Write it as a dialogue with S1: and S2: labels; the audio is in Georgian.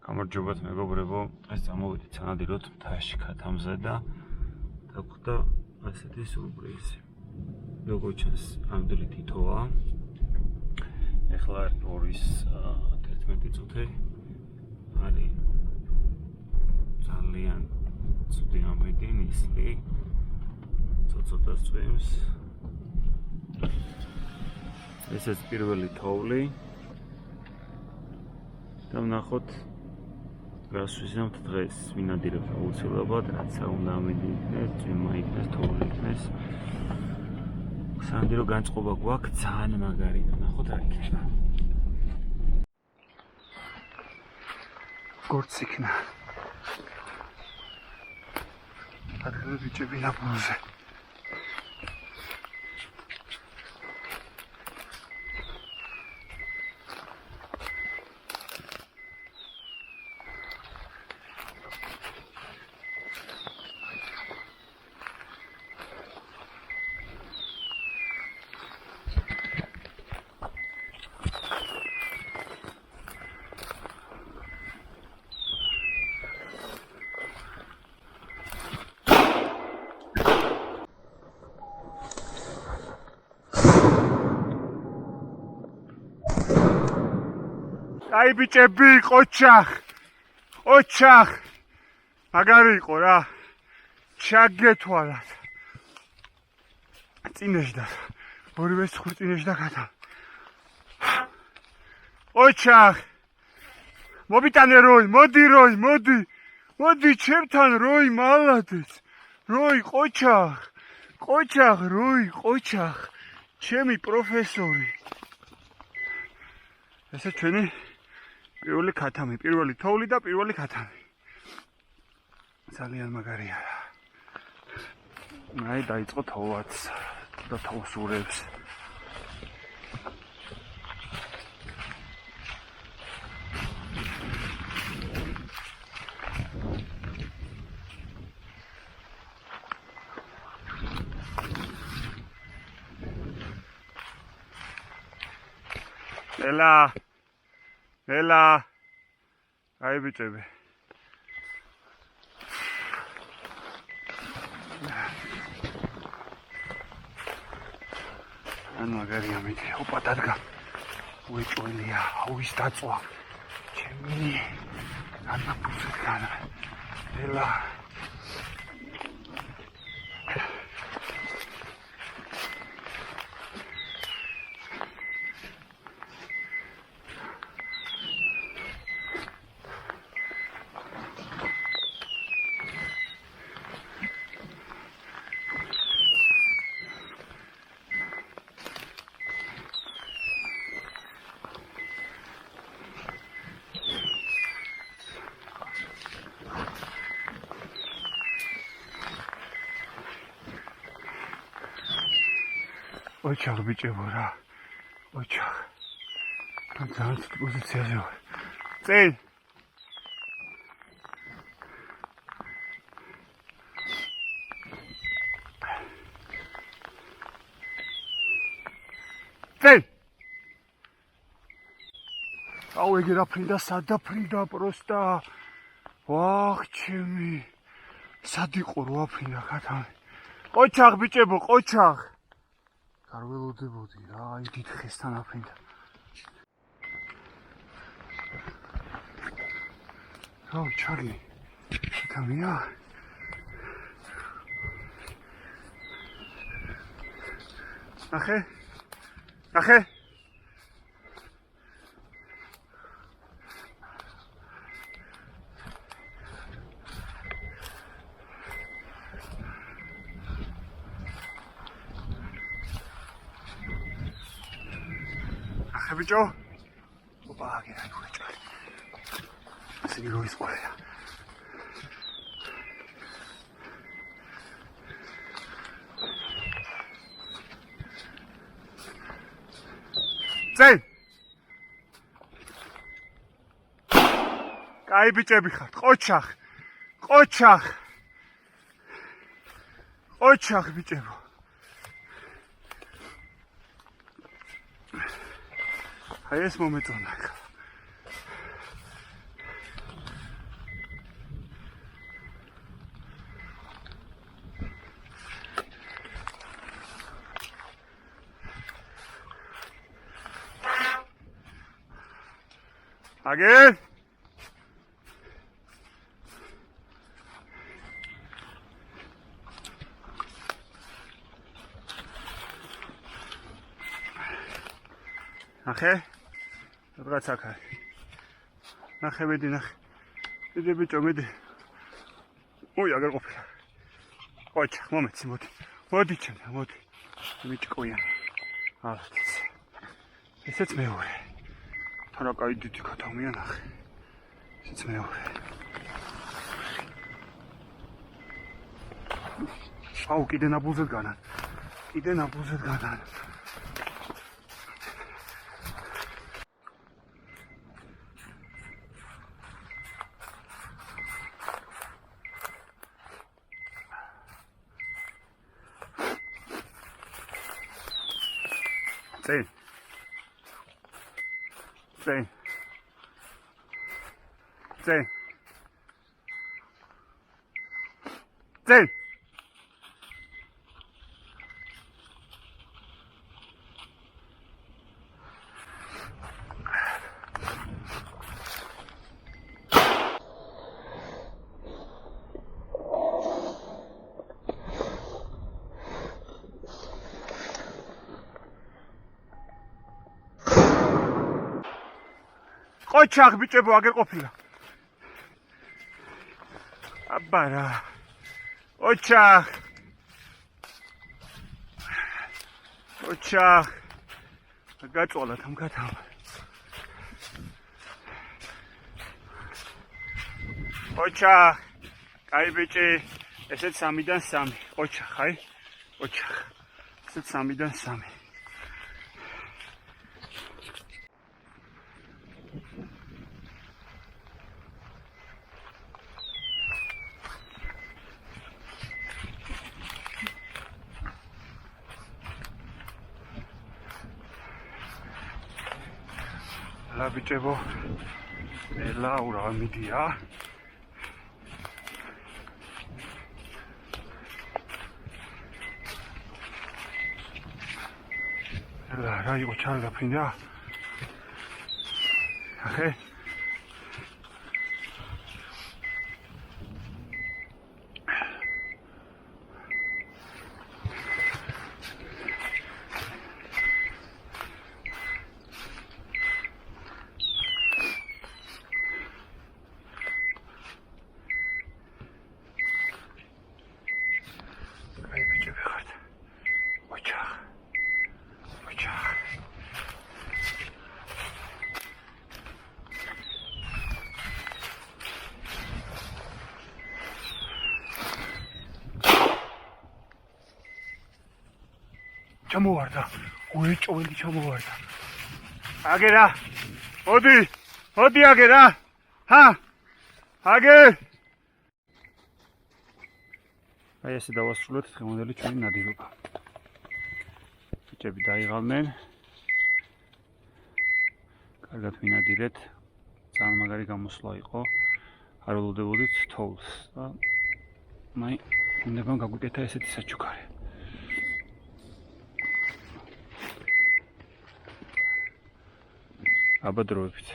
S1: გამარჯობათ მეგობრებო, დღეს წამოვიდით სანადიროდ მთაში ქათამზე და დაგვხდა ასეთი სურპრიზი. როგორც ჩანს, ამდელი თითოა. ეხლა 2:11 წუთი არის ძალიან ცუდი ამბედი ნისლი. ცოტა წვიმს. ესეც პირველი თოვლი. და ვნახოთ რას ვიზამთ დღეს, ვინადირებთ აუცილებლად, რაც უნდა ამიდინეს, წვიმა იქნეს, თოვლი იქნეს. სანადირო განწყობა გვაქვს, ძალიან მაგარი, ვნახოთ რა იქნება. გორც იქნა. ადგილი ბიჭები ნაპროზე. აი ბიჭები, ყოჩახ. მაგარი იყო რა. ჩაგეთვალათ. წინეშდა. ორივე ხურწინეშდა გადა. ყოჩახ. მობიტანე როი, მოდი. მოდი ჩემთან როი მალადეს. როი ყოჩახ. ყოჩახ. ჩემი პროფესორი. ესე ჩვენი პირველი ქათამი, პირველი თოვლი და პირველი ქათამი. ძალიან მაგარია. აი დაიწყო თოვაც და თოვს ურევს. ელა აი ბიჭები ან მაგარია მიდი ოპა დადგა უეჭველია აუის დაწვა ჩემი ანაფუსეთგან ელა ოჩახ ბიჭებო რა ოჩახ ძალიან ცუდი პოზიციაზე ვარ წინ აუ ეგ რა ფრინდა სად დაფრინდა პროსტა ვახ ჩემი სად იყო რო აფრინდა ქათამი ოჩახ ბიჭებო ოჩახ არ ველოდებოდი რა, აი დიდ ხესთან აფრინდა. აუ ჩარლი. შეთამია. ნახე. ბიჭო ოპა აგერა უეჭვა ასეთი როის ყოლია წინ კაი ბიჭები ხართ ყოჩახ ბიჭებო აი ეს მომეწონა აგერ ნახე რაღაც აქ არის ნახე მედი ნახე მიდი ბიჭო მიდი ოი აგერ ყოფილა ოჩ მომეცი მოდი ჩემთან მოდი მიჭკოიანი ალბათ ესეც მეორე თან რა კაი დიდი ქათამია ნახე ესეც მეორე აუ კიდე ნაბუზად განან წინ ოჩახ ბიჭებო აგერ ყოფილა აბარა ოჩახ გაწვალათ ამ ქათამ ოჩახ კაი ბიჭი ესეც 3-დან 3 ოჩახ აი ოჩახ ესეც 3-დან 3 ლა ბიჭებო ელაურა მიდია ela რა იყო ჩარგაფრინდა ახე ჩამოვარდა უეჭველი ჩამოვარდა აგერა მოდი აგერა აგერ აი ესე დავასრულოთ დღევანდელი ჩვენი ნადირობა ბიჭები დაიღალნენ კარგად ვინადირეთ ძალიან მაგარი გამოსვლა იყო არ ველოდებოდით თოვლს და მაი უნდა გაგვიკეთა ესეთი საჩუქარი აბადროებით